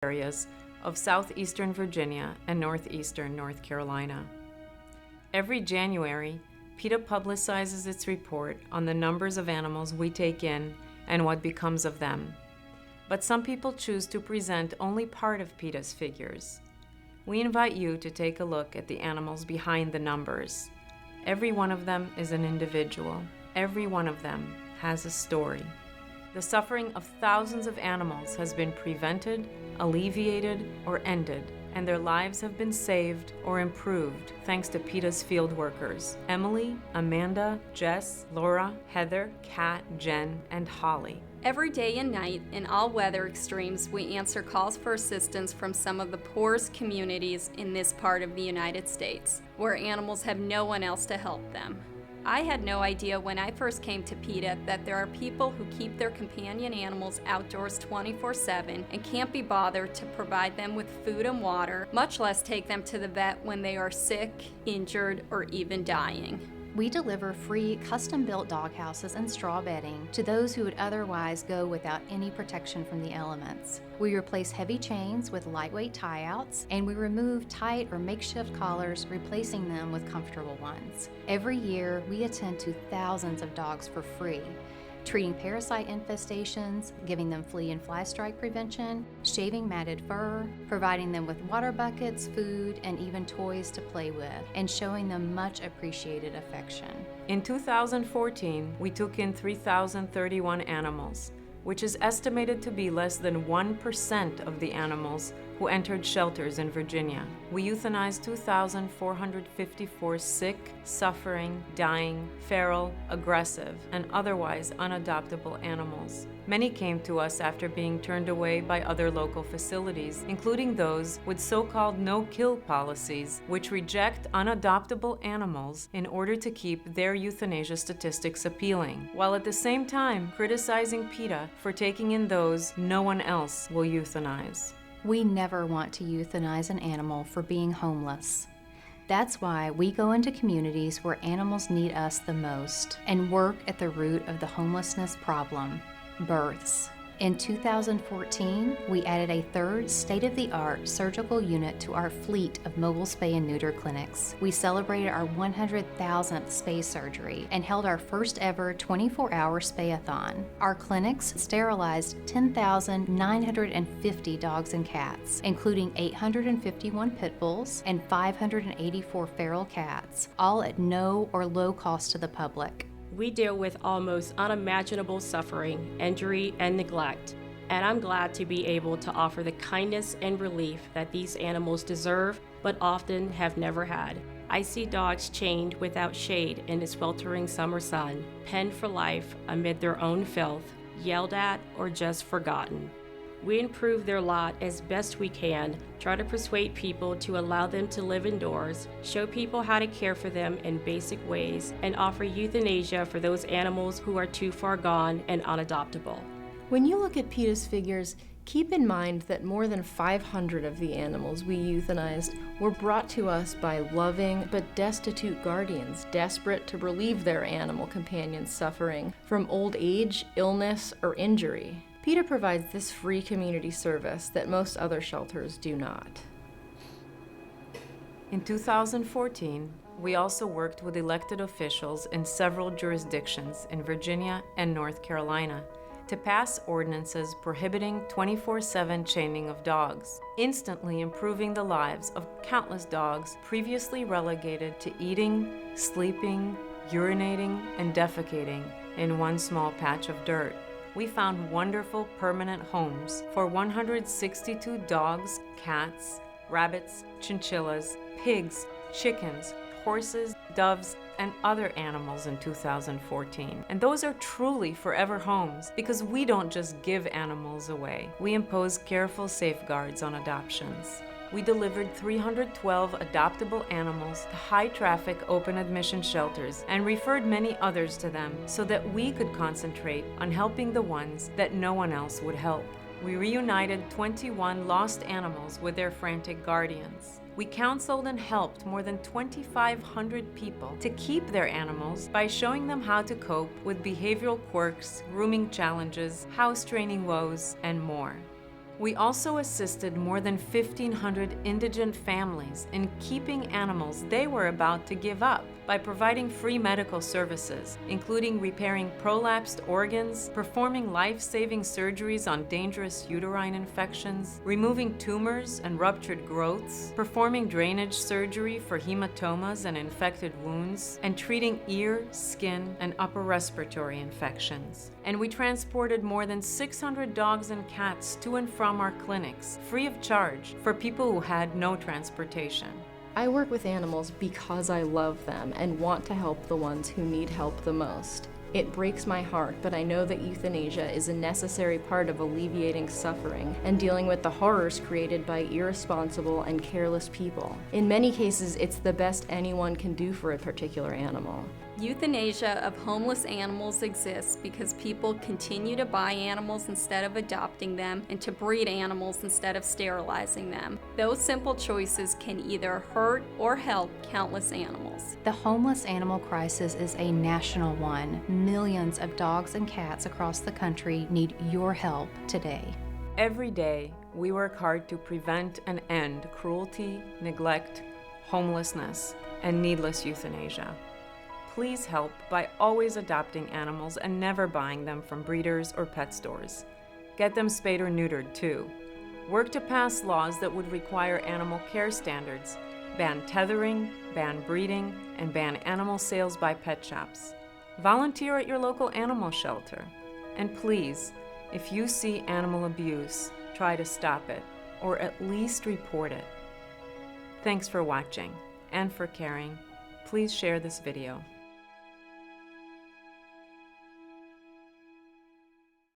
areas of southeastern Virginia and northeastern North Carolina. Every January, PETA publicizes its report on the numbers of animals we take in and what becomes of them. But some people choose to present only part of PETA's figures. We invite you to take a look at the animals behind the numbers. Every one of them is an individual. Every one of them has a story. The suffering of thousands of animals has been prevented, alleviated, or ended, and their lives have been saved or improved thanks to PETA's field workers: Emily, Amanda, Jess, Laura, Heather, Kat, Jen, and Holly. Every day and night, in all weather extremes, we answer calls for assistance from some of the poorest communities in this part of the United States, where animals have no one else to help them. I had no idea when I first came to PETA that there are people who keep their companion animals outdoors 24/7 and can't be bothered to provide them with food and water, much less take them to the vet when they are sick, injured, or even dying. We deliver free custom-built dog houses and straw bedding to those who would otherwise go without any protection from the elements. We replace heavy chains with lightweight tie-outs, and we remove tight or makeshift collars, replacing them with comfortable ones. Every year, we attend to thousands of dogs for free, treating parasite infestations, giving them flea and fly strike prevention, shaving matted fur, providing them with water buckets, food, and even toys to play with, and showing them much appreciated affection. In 2014, we took in 3,031 animals, which is estimated to be less than 1% of the animals who entered shelters in Virginia. We euthanized 2,454 sick, suffering, dying, feral, aggressive, and otherwise unadoptable animals. Many came to us after being turned away by other local facilities, including those with so-called no-kill policies, which reject unadoptable animals in order to keep their euthanasia statistics appealing, while at the same time criticizing PETA for taking in those no one else will euthanize. We never want to euthanize an animal for being homeless. That's why we go into communities where animals need us the most and work at the root of the homelessness problem: births. In 2014, we added a third state-of-the-art surgical unit to our fleet of mobile spay and neuter clinics. We celebrated our 100,000th spay surgery and held our first ever 24-hour spayathon. Our clinics sterilized 10,950 dogs and cats, including 851 pit bulls and 584 feral cats, all at no or low cost to the public. We deal with almost unimaginable suffering, injury, and neglect, and I'm glad to be able to offer the kindness and relief that these animals deserve, but often have never had. I see dogs chained without shade in the sweltering summer sun, penned for life amid their own filth, yelled at, or just forgotten. We improve their lot as best we can, try to persuade people to allow them to live indoors, show people how to care for them in basic ways, and offer euthanasia for those animals who are too far gone and unadoptable. When you look at PETA's figures, keep in mind that more than 500 of the animals we euthanized were brought to us by loving but destitute guardians desperate to relieve their animal companions' suffering from old age, illness, or injury. PETA provides this free community service that most other shelters do not. In 2014, we also worked with elected officials in several jurisdictions in Virginia and North Carolina to pass ordinances prohibiting 24/7 chaining of dogs, instantly improving the lives of countless dogs previously relegated to eating, sleeping, urinating, and defecating in one small patch of dirt. We found wonderful permanent homes for 162 dogs, cats, rabbits, chinchillas, pigs, chickens, horses, doves, and other animals in 2014. And those are truly forever homes because we don't just give animals away. We impose careful safeguards on adoptions. We delivered 312 adoptable animals to high-traffic open admission shelters and referred many others to them so that we could concentrate on helping the ones that no one else would help. We reunited 21 lost animals with their frantic guardians. We counseled and helped more than 2,500 people to keep their animals by showing them how to cope with behavioral quirks, grooming challenges, house training woes, and more. We also assisted more than 1,500 indigent families in keeping animals they were about to give up by providing free medical services, including repairing prolapsed organs, performing life-saving surgeries on dangerous uterine infections, removing tumors and ruptured growths, performing drainage surgery for hematomas and infected wounds, and treating ear, skin, and upper respiratory infections. And we transported more than 600 dogs and cats to and from our clinics, free of charge, for people who had no transportation. I work with animals because I love them and want to help the ones who need help the most. It breaks my heart, but I know that euthanasia is a necessary part of alleviating suffering and dealing with the horrors created by irresponsible and careless people. In many cases, it's the best anyone can do for a particular animal. Euthanasia of homeless animals exists because people continue to buy animals instead of adopting them and to breed animals instead of sterilizing them. Those simple choices can either hurt or help countless animals. The homeless animal crisis is a national one. Millions of dogs and cats across the country need your help today. Every day, we work hard to prevent and end cruelty, neglect, homelessness, and needless euthanasia. Please help by always adopting animals and never buying them from breeders or pet stores. Get them spayed or neutered too. Work to pass laws that would require animal care standards, ban tethering, ban breeding, and ban animal sales by pet shops. Volunteer at your local animal shelter. And please, if you see animal abuse, try to stop it, or at least report it. Thanks for watching and for caring. Please share this video.